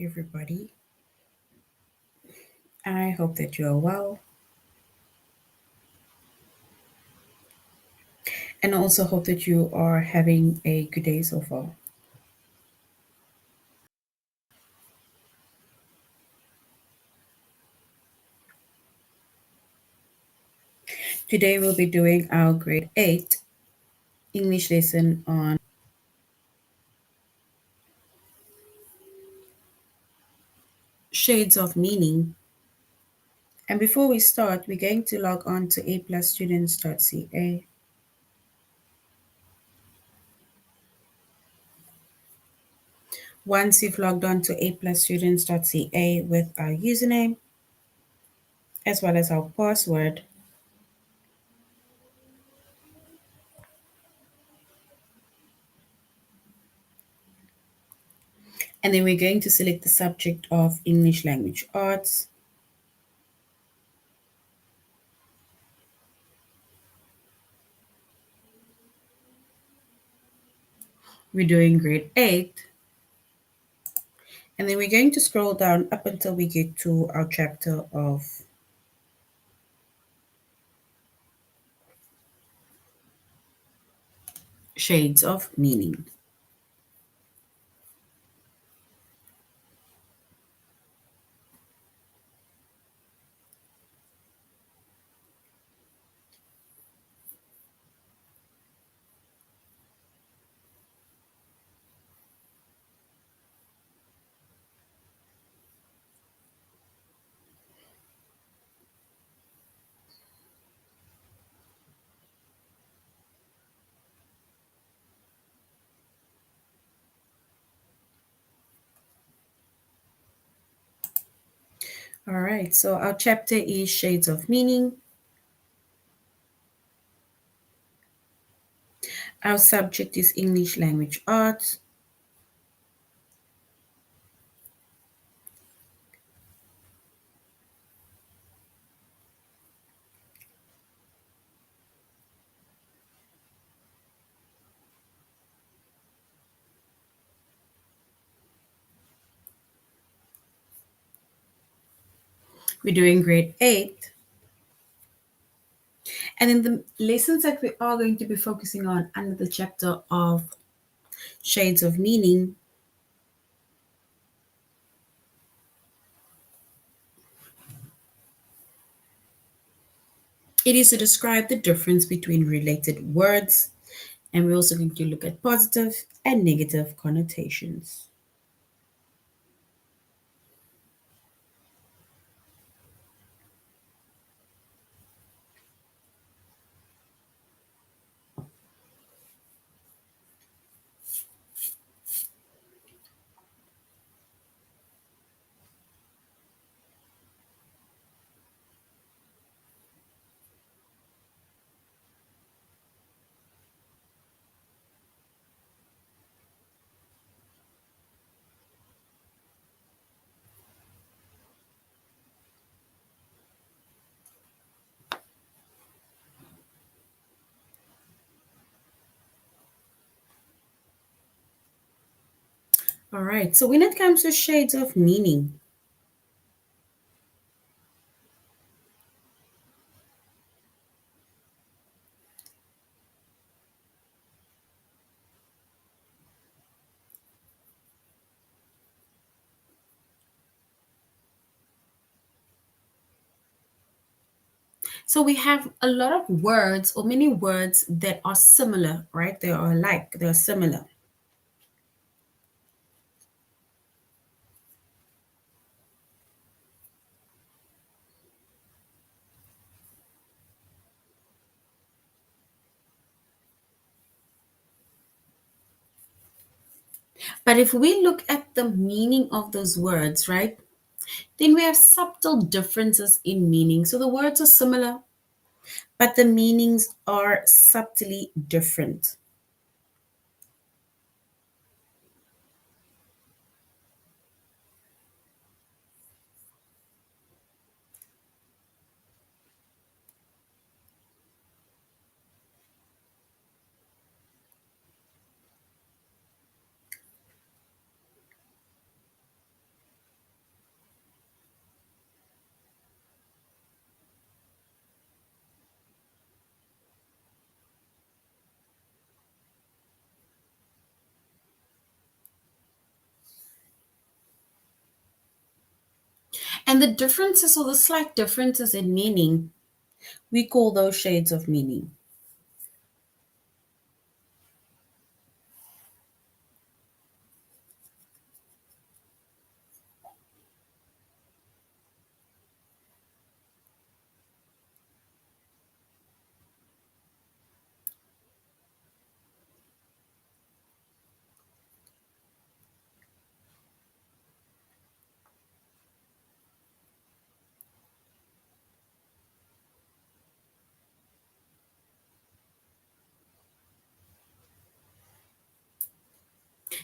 everybody. I hope that you are well, and also hope that you are having a good day so far. Today, we'll be doing our grade 8 English lesson on shades of meaning. And before we start, we're going to log on to aplusstudents.ca. Once you've logged on to aplusstudents.ca with our username as well as our password, and then we're going to select the subject of English Language Arts. We're doing grade 8. And then we're going to scroll down up until we get to our chapter of shades of meaning. All right, so our chapter is Shades of Meaning. Our subject is English Language Arts. We're doing grade 8. And in the lessons that we are going to be focusing on under the chapter of Shades of Meaning, it is to describe the difference between related words, and we're also going to look at positive and negative connotations. All right, so when it comes to shades of meaning, so we have a lot of words or many words that are similar, right? They are alike, they're similar. But if we look at the meaning of those words, right, then we have subtle differences in meaning. So the words are similar, but the meanings are subtly different. And the differences or the slight differences in meaning, we call those shades of meaning.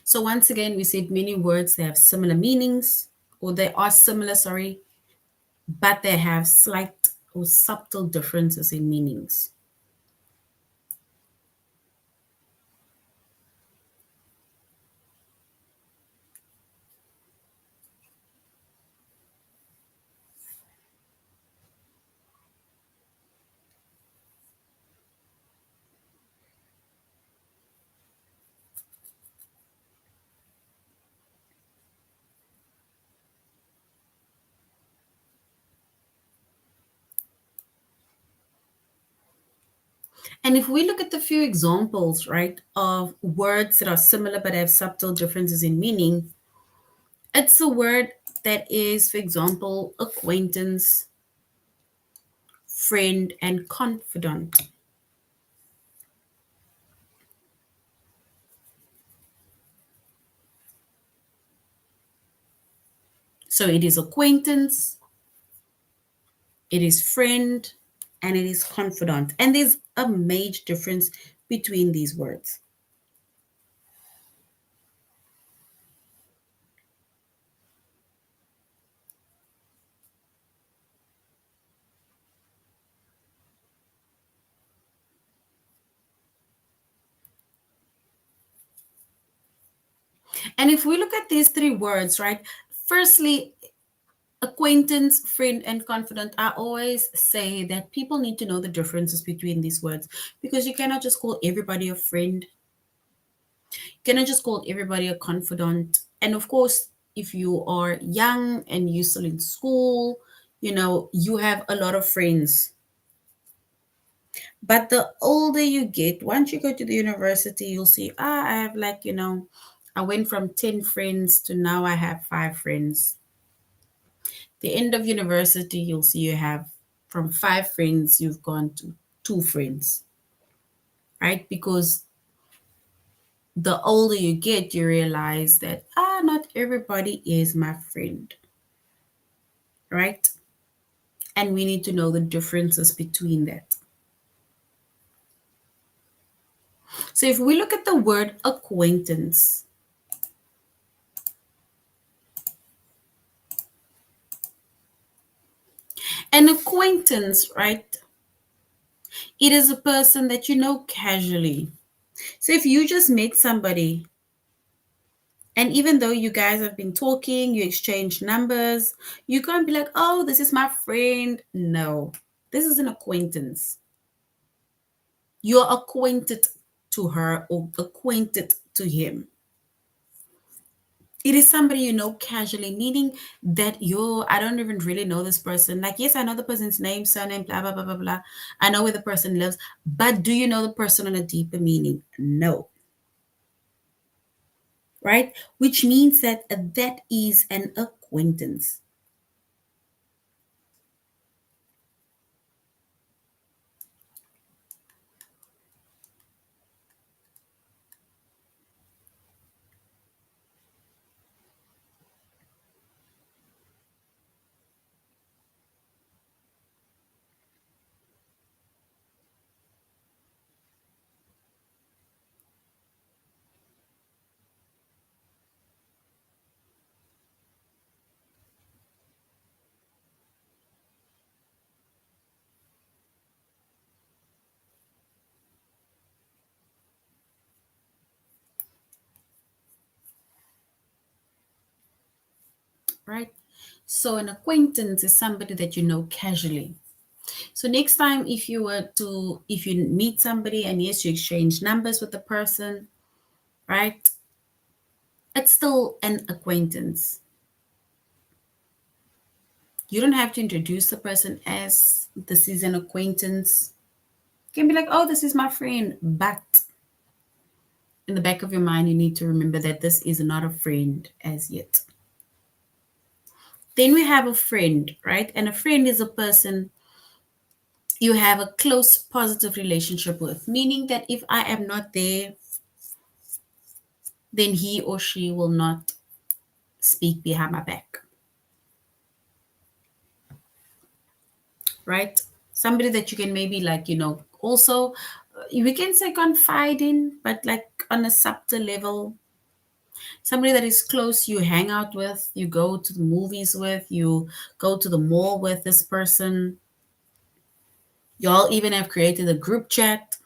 So once again, we said many words, they have similar meanings, or they are similar, sorry, but they have slight or subtle differences in meanings. And if we look at the few examples, right, of words that are similar but have subtle differences in meaning, it's a word that is, for example, acquaintance, friend, and confidant. So it is acquaintance, it is friend, and it is confidant. And there's a major difference between these words. And if we look at these three words, right, firstly, acquaintance, friend, and confidant, I always say that people need to know the differences between these words because you cannot just call everybody a friend, you cannot just call everybody a confidant. And of course, if you are young and you're still in school, you have a lot of friends. But the older you get, once you go to the university, you'll see, I have like, I went from 10 friends to now I have 5 friends. The end of university, you'll see you have from 5 friends, you've gone to 2 friends, right? Because the older you get, you realize that, not everybody is my friend, right? And we need to know the differences between that. So if we look at the word acquaintance, an acquaintance, right? It is a person that you know casually. So if you just meet somebody, and even though you guys have been talking, you exchange numbers, you can't be like, oh, this is my friend. No, this is an acquaintance. You're acquainted to her or acquainted to him. It is somebody you know casually, meaning that I don't even really know this person. Like, yes, I know the person's name, surname, blah, blah, blah, blah, blah. I know where the person lives, but do you know the person on a deeper meaning? No. Right? Which means that that is an acquaintance. Right? So an acquaintance is somebody that you know casually. So next time, if you meet somebody and yes, you exchange numbers with the person, right? It's still an acquaintance. You don't have to introduce the person as this is an acquaintance. You can be like, oh, this is my friend. But in the back of your mind, you need to remember that this is not a friend as yet. Then we have a friend, right? And a friend is a person you have a close, positive relationship with, meaning that if I am not there, then he or she will not speak behind my back, right? Somebody that you can maybe like, also we can say confide in, but like on a subtle level. Somebody that is close, you hang out with, you go to the movies with, you go to the mall with this person. Y'all even have created a group chat,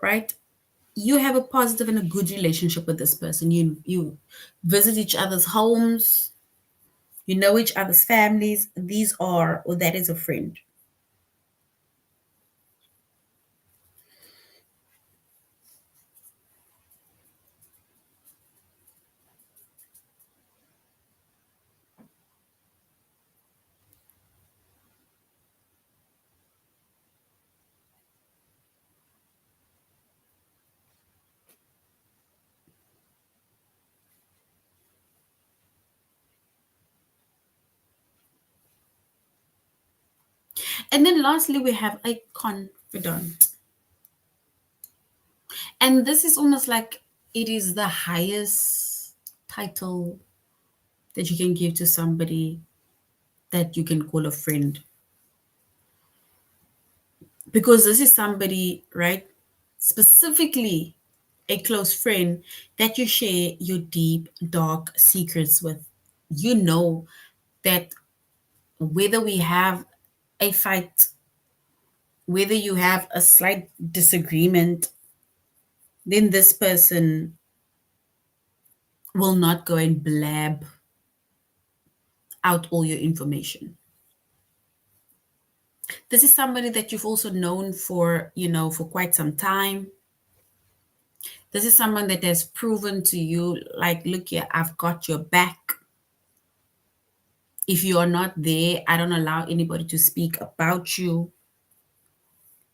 right? You have a positive and a good relationship with this person. You visit each other's homes, you know each other's families. These are, or that is a friend. And then lastly, we have a confidant. And this is almost like it is the highest title that you can give to somebody that you can call a friend. Because this is somebody, right? Specifically a close friend that you share your deep, dark secrets with. You know that whether we have a fight, whether you have a slight disagreement, then this person will not go and blab out all your information. This is somebody that you've also known for, for quite some time. This is someone that has proven to you, like, look here, I've got your back. If you are not there, I don't allow anybody to speak about you,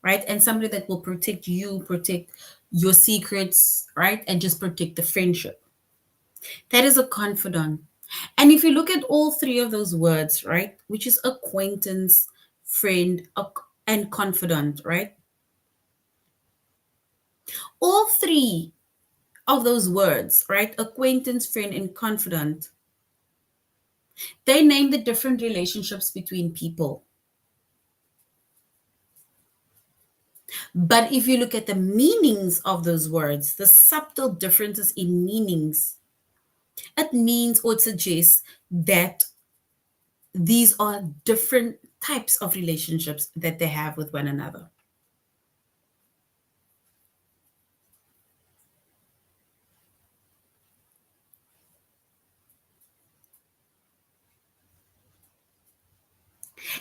right? And somebody that will protect you, protect your secrets, right? And just protect the friendship. That is a confidant. And if you look at all three of those words, right, which is acquaintance, friend, and confidant, right? All three of those words, right, acquaintance, friend, and confidant, they name the different relationships between people. But if you look at the meanings of those words, the subtle differences in meanings, it means or it suggests that these are different types of relationships that they have with one another.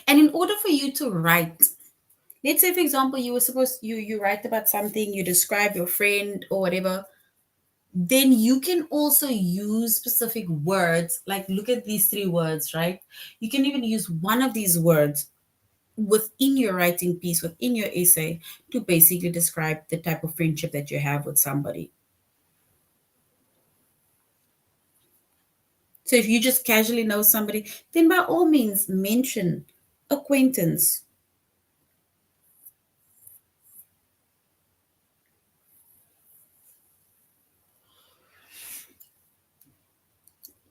And in order for you to write, let's say for example, you were supposed you write about something, you describe your friend or whatever, then you can also use specific words. Like look at these three words, right? You can even use one of these words within your writing piece, within your essay, to basically describe the type of friendship that you have with somebody. So if you just casually know somebody, then by all means mention acquaintance,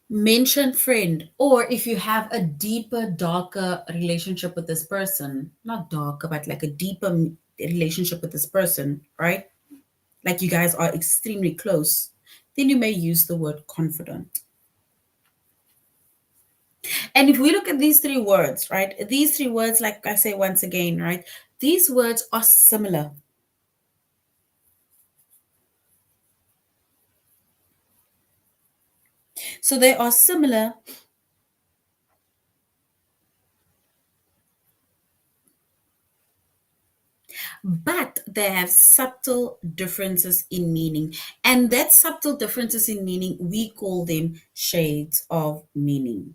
mention friend. Or if you have a deeper, darker relationship with this person, not darker, but like a deeper relationship with this person, right? Like you guys are extremely close, then you may use the word confidant. And if we look at these three words, right? These three words, like I say once again, right? These words are similar. So they are similar, but they have subtle differences in meaning. And that subtle differences in meaning, we call them shades of meaning.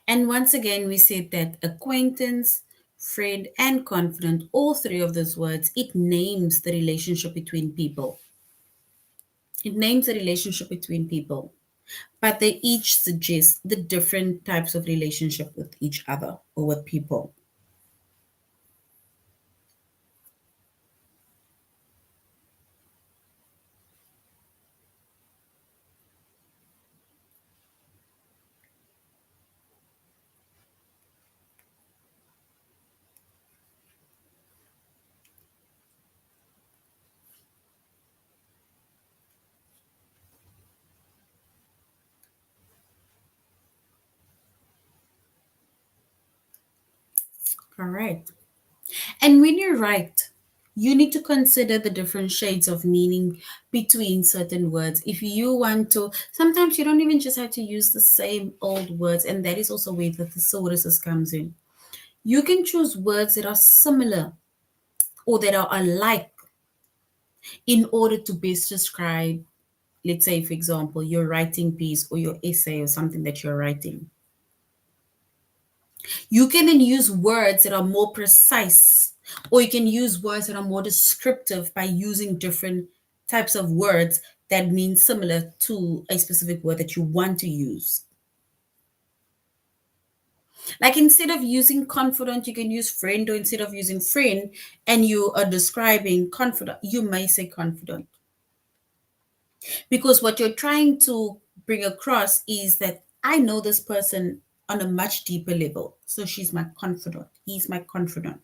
And once again, we said that acquaintance, friend, and confidant, all three of those words, it names the relationship between people. It names the relationship between people, but they each suggest the different types of relationship with each other or with people. All right. And when you write, you need to consider the different shades of meaning between certain words. If you want to, sometimes you don't even just have to use the same old words, and that is also where the thesaurus comes in. You can choose words that are similar or that are alike in order to best describe, let's say, for example, your writing piece or your essay or something that you're writing. You can then use words that are more precise, or you can use words that are more descriptive by using different types of words that mean similar to a specific word that you want to use. Like instead of using confident, you can use friend, or instead of using friend and you are describing confident, you may say confident. Because what you're trying to bring across is that I know this person on a much deeper level. So she's my confidant. He's my confidant.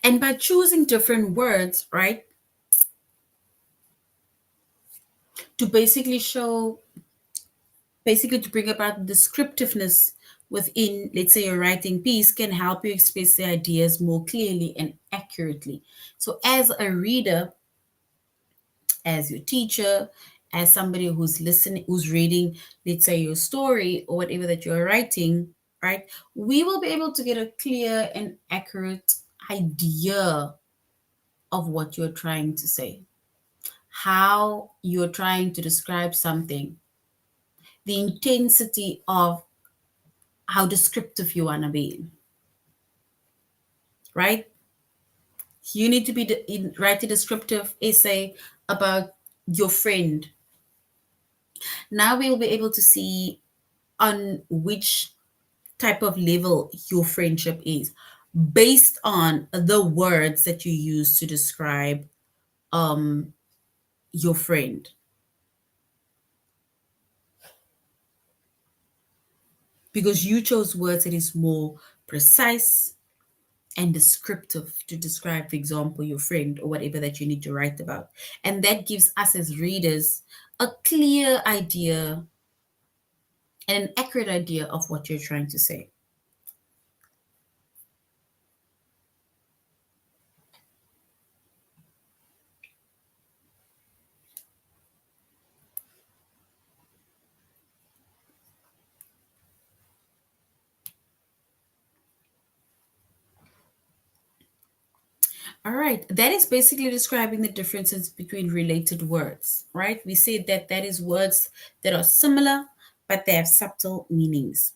And by choosing different words, right, to basically show, basically to bring about descriptiveness within, let's say, your writing piece can help you express the ideas more clearly and accurately. So, as a reader, as your teacher, as somebody who's listening, who's reading, let's say, your story or whatever that you're writing, right, we will be able to get a clear and accurate idea of what you're trying to say, how you're trying to describe something, the intensity of how descriptive you want to be, right? You need to be write a descriptive essay about your friend. Now we'll be able to see on which type of level your friendship is based on the words that you use to describe um, your friend. Because you chose words that is more precise and descriptive to describe, for example, your friend or whatever that you need to write about. And that gives us as readers a clear idea and an accurate idea of what you're trying to say. All right, that is basically describing the differences between related words, right? We said that that is words that are similar, but they have subtle meanings.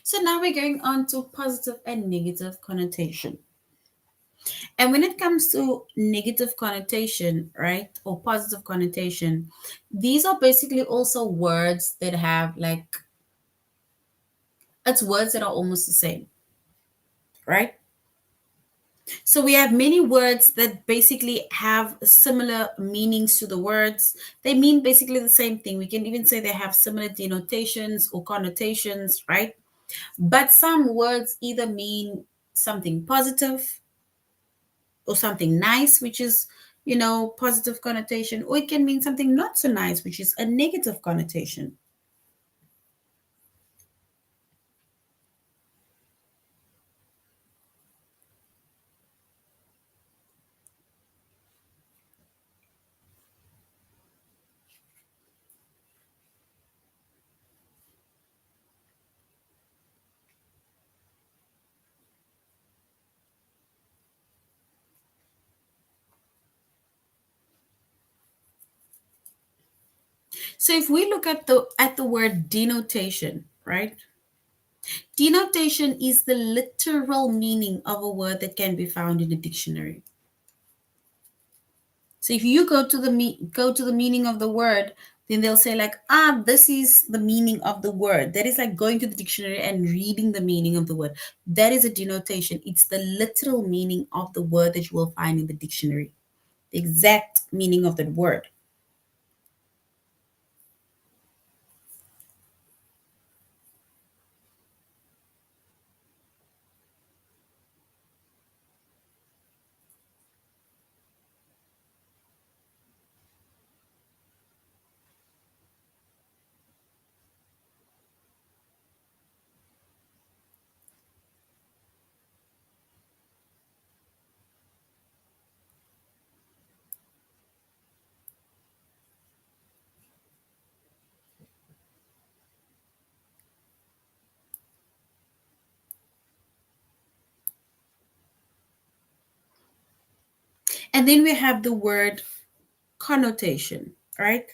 So now we're going on to positive and negative connotation. And when it comes to negative connotation, right, or positive connotation, these are basically also words that have like It's words that are almost the same, right? So we have many words that basically have similar meanings to the words. They mean basically the same thing. We can even say they have similar denotations or connotations, right? But some words either mean something positive or something nice, which is, positive connotation, or it can mean something not so nice, which is a negative connotation. So if we look at the word denotation, right? Denotation is the literal meaning of a word that can be found in a dictionary. So if you go to the meaning of the word, then they'll say like, this is the meaning of the word. That is like going to the dictionary and reading the meaning of the word. That is a denotation. It's the literal meaning of the word that you will find in the dictionary. The exact meaning of that word. And then we have the word connotation, right?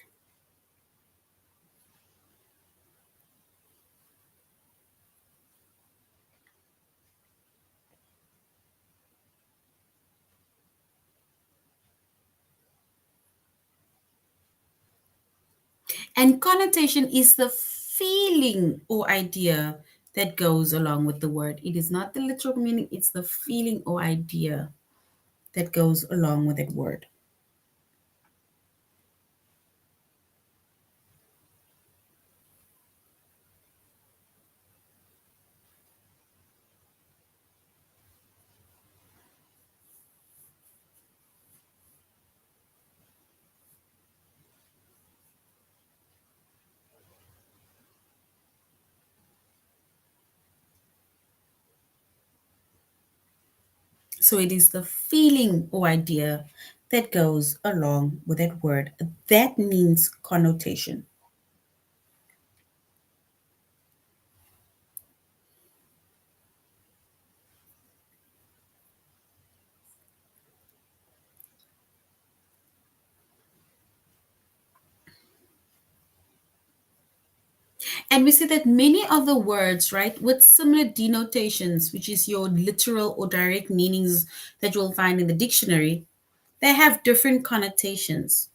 And connotation is the feeling or idea that goes along with the word. It is not the literal meaning, it's the feeling or idea that goes along with that word. So it is the feeling or idea that goes along with that word. That means connotation. And we see that many of the words, right, with similar denotations, which is your literal or direct meanings that you'll find in the dictionary, they have different connotations.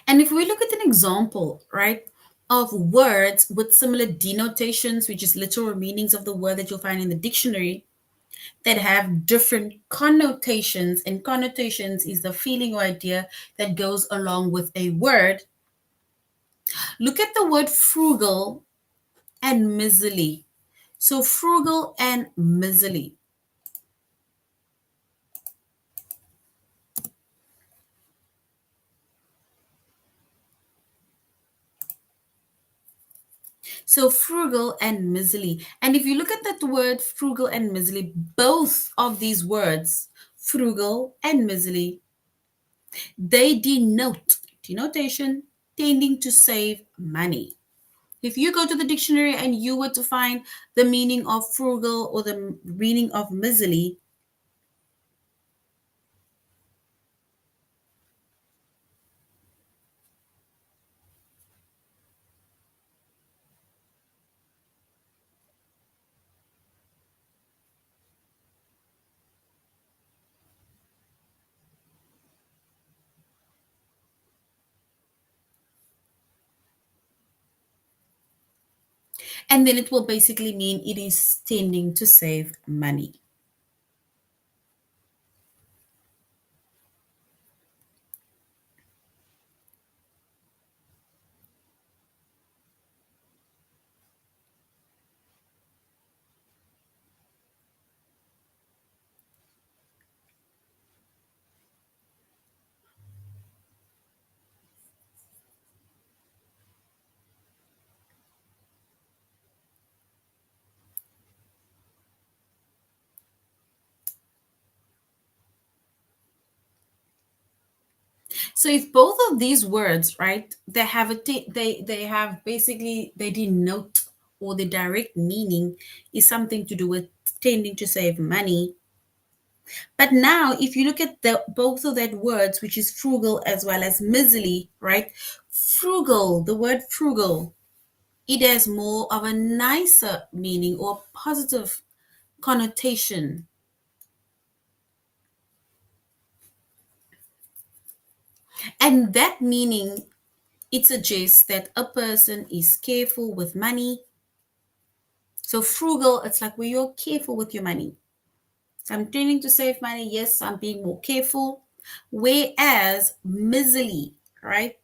And if we look at an example, right, of words with similar denotations, which is literal meanings of the word that you'll find in the dictionary, that have different connotations, and connotations is the feeling or idea that goes along with a word. Look at the word frugal and miserly. So, frugal and miserly. So frugal and miserly. And if you look at that word frugal and miserly, both of these words, frugal and miserly, they denotation, tending to save money. If you go to the dictionary and you were to find the meaning of frugal or the meaning of miserly, and then it will basically mean it is tending to save money. So if both of these words, right, they have they have basically they denote or the direct meaning is something to do with tending to save money. But now if you look at the both of that words, which is frugal as well as miserly, right? Frugal, the word frugal, it has more of a nicer meaning or positive connotation. And that meaning, it suggests that a person is careful with money. So frugal, it's like where you're careful with your money. So I'm tending to save money. Yes, I'm being more careful. Whereas miserly, right?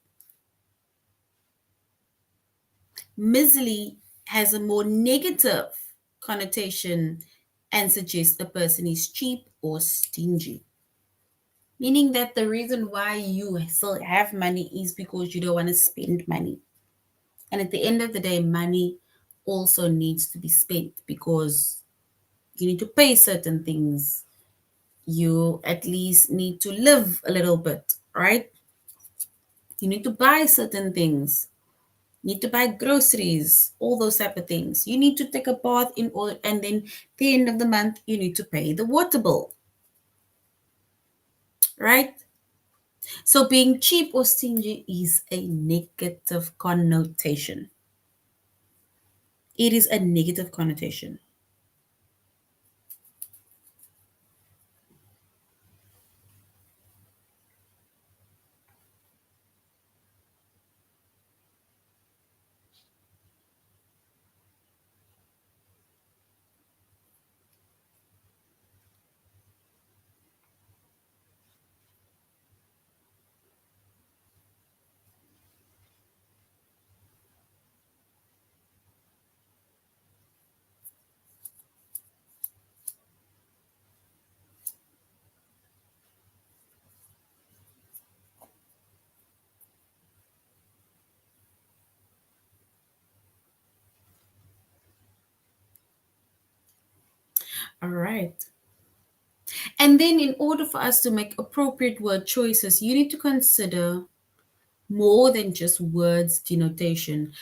Miserly has a more negative connotation and suggests a person is cheap or stingy. Meaning that the reason why you still have money is because you don't want to spend money. And at the end of the day, money also needs to be spent because you need to pay certain things. You at least need to live a little bit, right? You need to buy certain things. You need to buy groceries, all those type of things. You need to take a bath in order, and then the end of the month you need to pay the water bill, right? So being cheap or stingy is a negative connotation. It is a negative connotation. All right. And then, in order for us to make appropriate word choices, you need to consider more than just words denotation.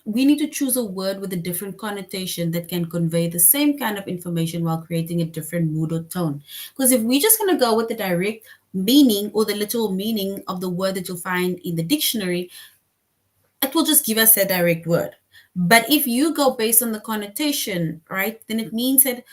We need to choose a word with a different connotation that can convey the same kind of information while creating a different mood or tone. Because if we're just going to go with the direct meaning or the literal meaning of the word that you'll find in the dictionary, it will just give us a direct word. But if you go based on the connotation, right, then it means that,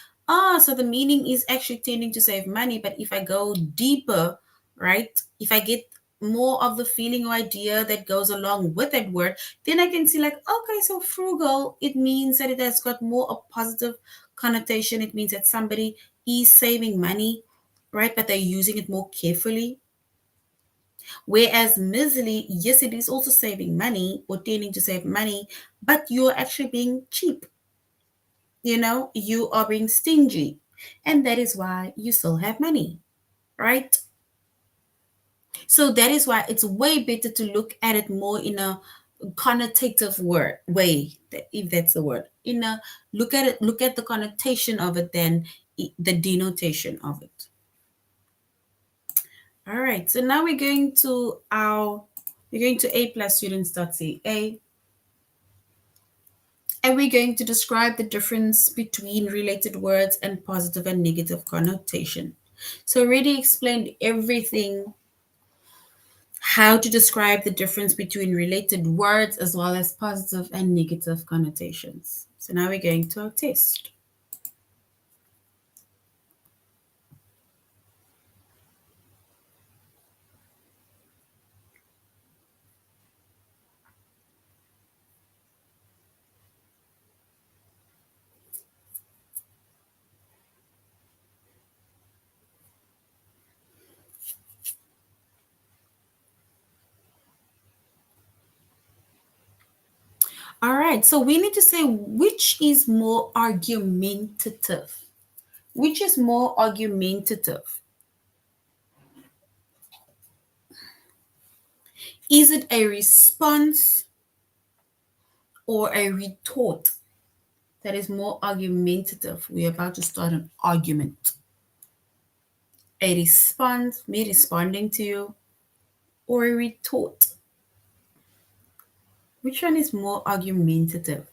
so the meaning is actually tending to save money. But if I go deeper, right, if I get more of the feeling or idea that goes along with that word, then I can see, like, okay, so frugal, it means that it has got more a positive connotation. It means that somebody is saving money, right, but they're using it more carefully. Whereas miserly, yes, it is also saving money or tending to save money, but you're actually being cheap. You are being stingy. And that is why you still have money, right? So that is why it's way better to look at it more in a connotative word way, if that's the word. Look at the connotation of it than the denotation of it. All right. So now we're going to A plus students.ca. And we're going to describe the difference between related words and positive and negative connotation. So already explained everything, how to describe the difference between related words as well as positive and negative connotations. So now we're going to our test. All right, so we need to say which is more argumentative. Which is more argumentative? Is it a response or a retort that is more argumentative? We're about to start an argument. A response, me responding to you, or a retort? Which one is more argumentative?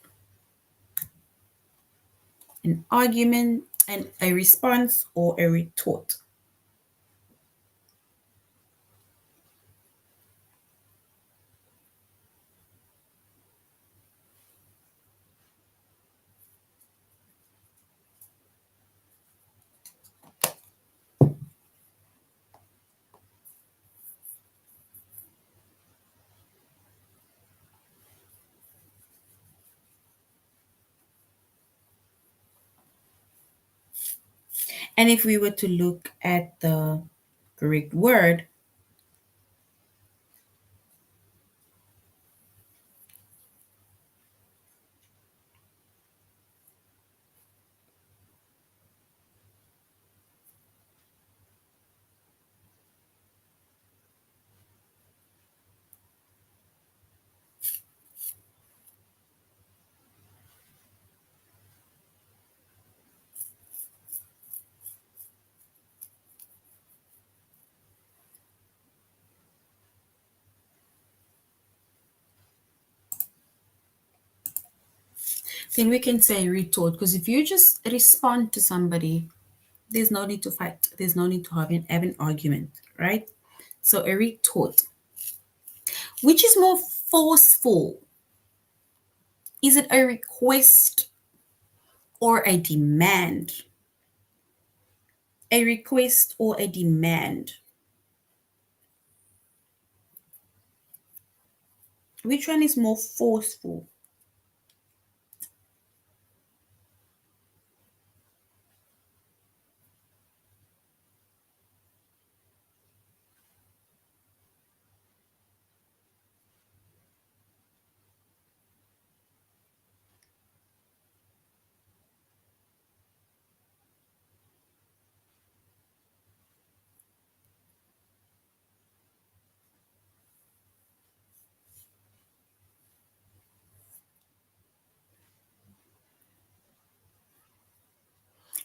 An argument and a response or a retort? And if we were to look at the correct word, then we can say retort. Because if you just respond to somebody, there's no need to fight. There's no need to have an argument, right? So a retort. Which is more forceful? Is it a request or a demand? A request or a demand? Which one is more forceful?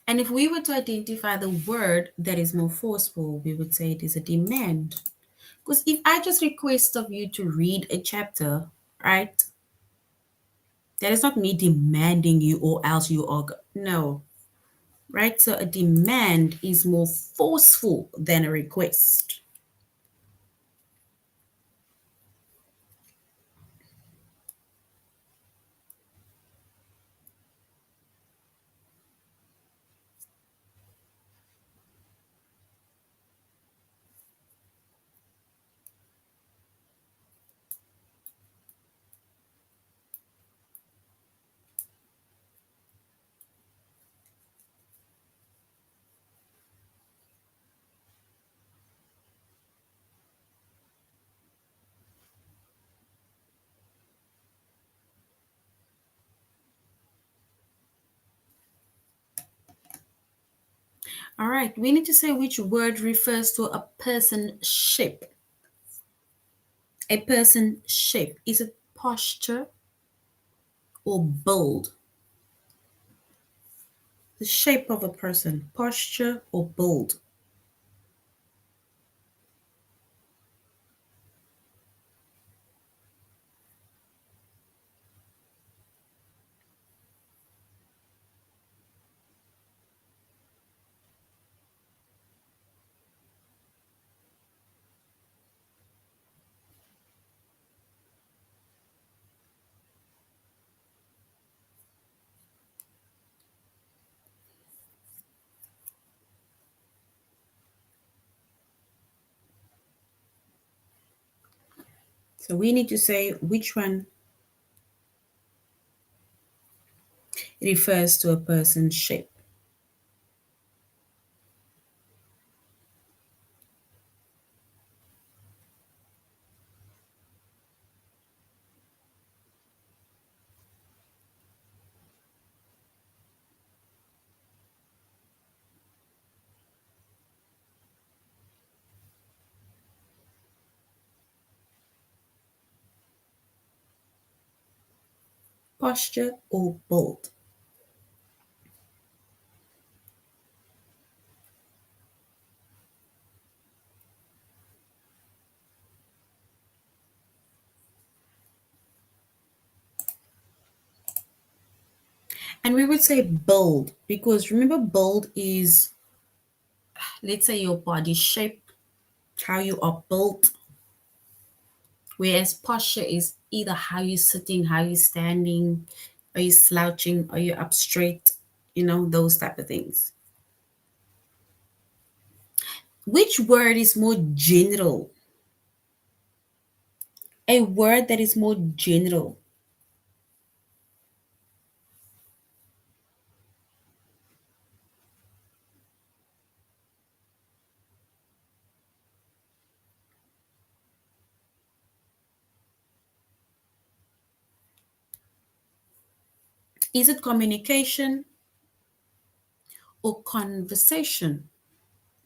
And if we were to identify the word that is more forceful, we would say it is a demand. Because if I just request of you to read a chapter, right, that is not me demanding you or else you are, no, right? So a demand is more forceful than a request. All right, we need to say which word refers to a person shape. A person shape. Is it posture or build? The shape of a person, posture or build? So we need to say which one refers to a person's shape. Posture or build. And we would say build because remember, build is, let's say, your body shape, how you are built, whereas posture is either how you're sitting, how you're standing, are you slouching, are you up straight, those type of things. Which word is more general? A word that is more general. Is it communication or conversation?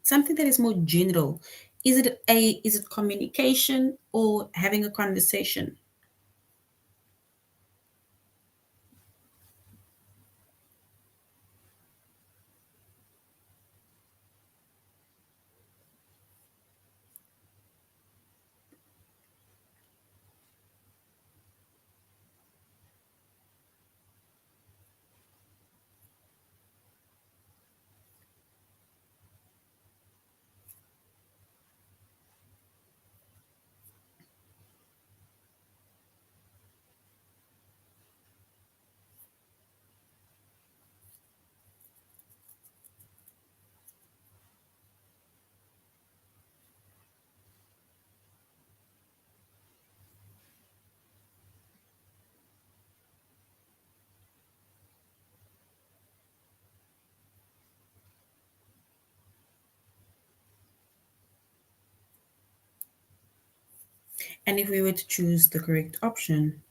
Something that is more general. Is it communication or having a conversation? And if we were to choose the correct option,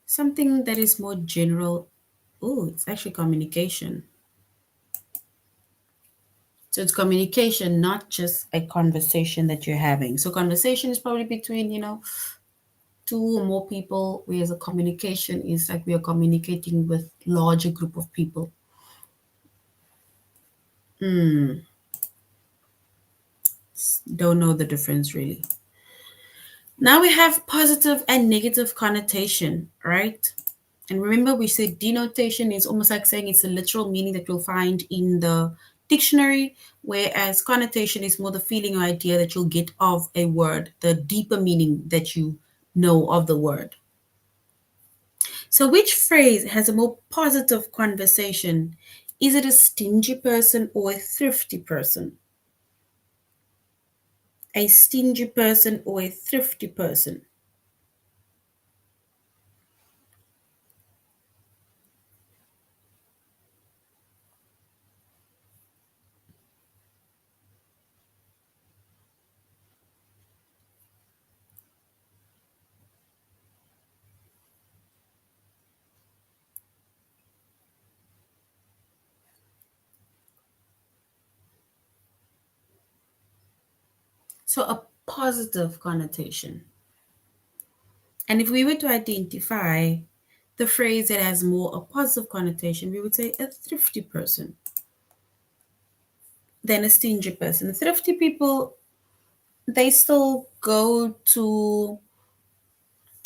something that is more general, oh, it's actually communication. So it's communication, not just a conversation that you're having. So conversation is probably between, two or more people, whereas a communication is like we are communicating with larger group of people. Hmm, don't know the difference really. Now we have positive and negative connotation, right? And remember, we said denotation is almost like saying it's the literal meaning that you'll find in the dictionary, whereas connotation is more the feeling or idea that you'll get of a word, the deeper meaning that you know of the word. So, which phrase has a more positive conversation? Is it a stingy person or a thrifty person? A stingy person or a thrifty person? So, a positive connotation. And if we were to identify the phrase that has more a positive connotation, we would say a thrifty person than a stingy person. Thrifty people, they still go to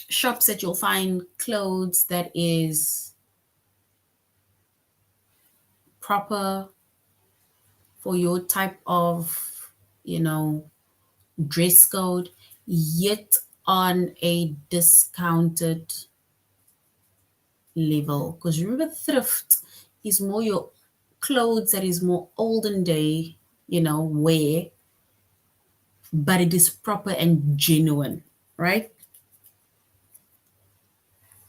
shops that you'll find clothes that is proper for your type of, you know, dress code, yet on a discounted level. Because remember, thrift is more your clothes that is more olden day, wear, but it is proper and genuine, right?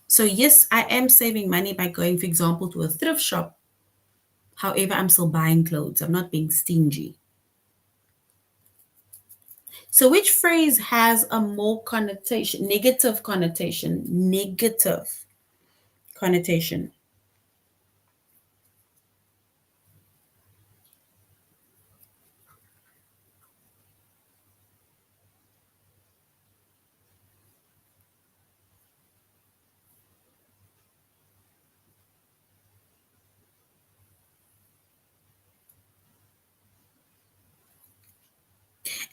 So, yes, I am saving money by going, for example, to a thrift shop. However, I'm still buying clothes. I'm not being stingy. So, which phrase has a more connotation, negative connotation?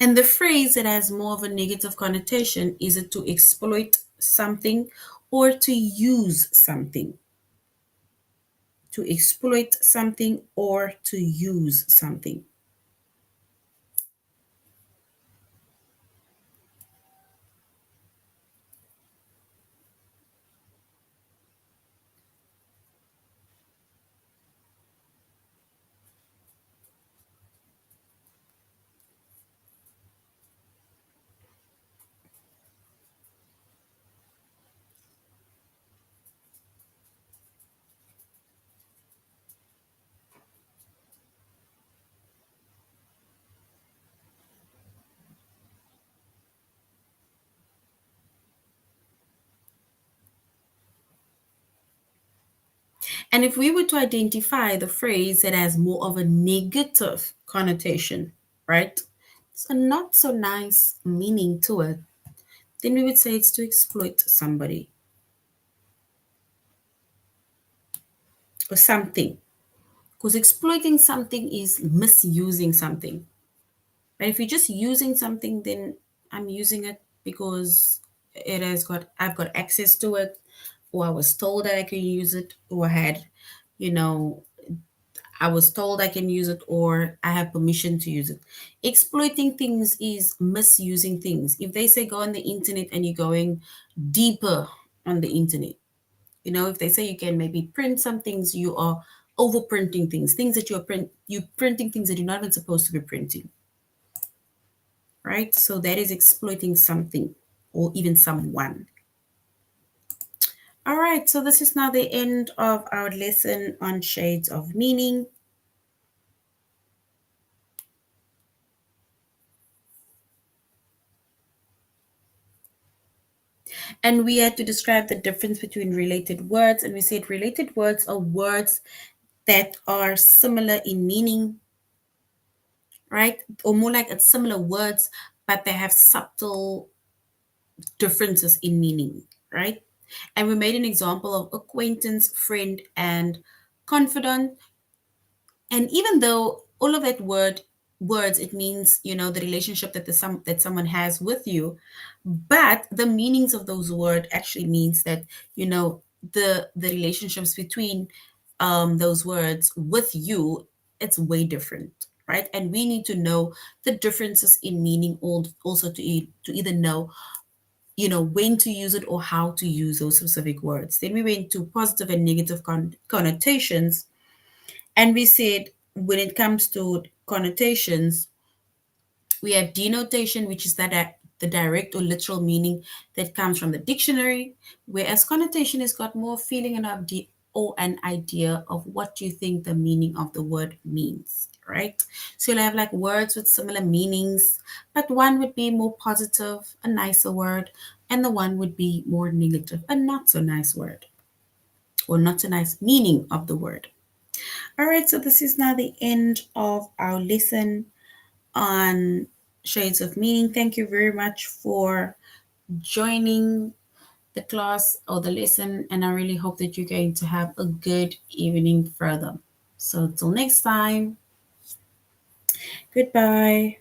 And the phrase that has more of a negative connotation is it to exploit something or to use something? To exploit something or to use something. And if we were to identify the phrase that has more of a negative connotation, right? So not so nice meaning to it, then we would say it's to exploit somebody or something. Because exploiting something is misusing something. But if you're just using something, then I'm using it because I've got access to it, or I was told that I can use it, or you know, I was told I can use it, or I have permission to use it. Exploiting things is misusing things. If they say go on the internet and you're going deeper on the internet, if they say you can maybe print some things, you are overprinting things that you're printing things that you're not even supposed to be printing, right? So that is exploiting something or even someone. All right, so this is now the end of our lesson on shades of meaning. And we had to describe the difference between related words. And we said related words are words that are similar in meaning, right? Or more like it's similar words, but they have subtle differences in meaning, right? And we made an example of acquaintance, friend, and confidant. And even though all of that words, it means, the relationship that someone has with you, but the meanings of those words actually means that, the relationships between those words with you, it's way different, right? And we need to know the differences in meaning, also to either know, when to use it or how to use those specific words. Then we went to positive and negative connotations, and we said when it comes to connotations, we have denotation, which is the direct or literal meaning that comes from the dictionary, whereas connotation has got more feeling and or an idea of what you think the meaning of the word means, right? So you'll have like words with similar meanings, but one would be more positive, a nicer word, and the one would be more negative, a not so nice word, or not so nice meaning of the word. All right, so this is now the end of our lesson on shades of meaning. Thank you very much for joining the class or the lesson, and I really hope that you're going to have a good evening further. So, till next time, goodbye.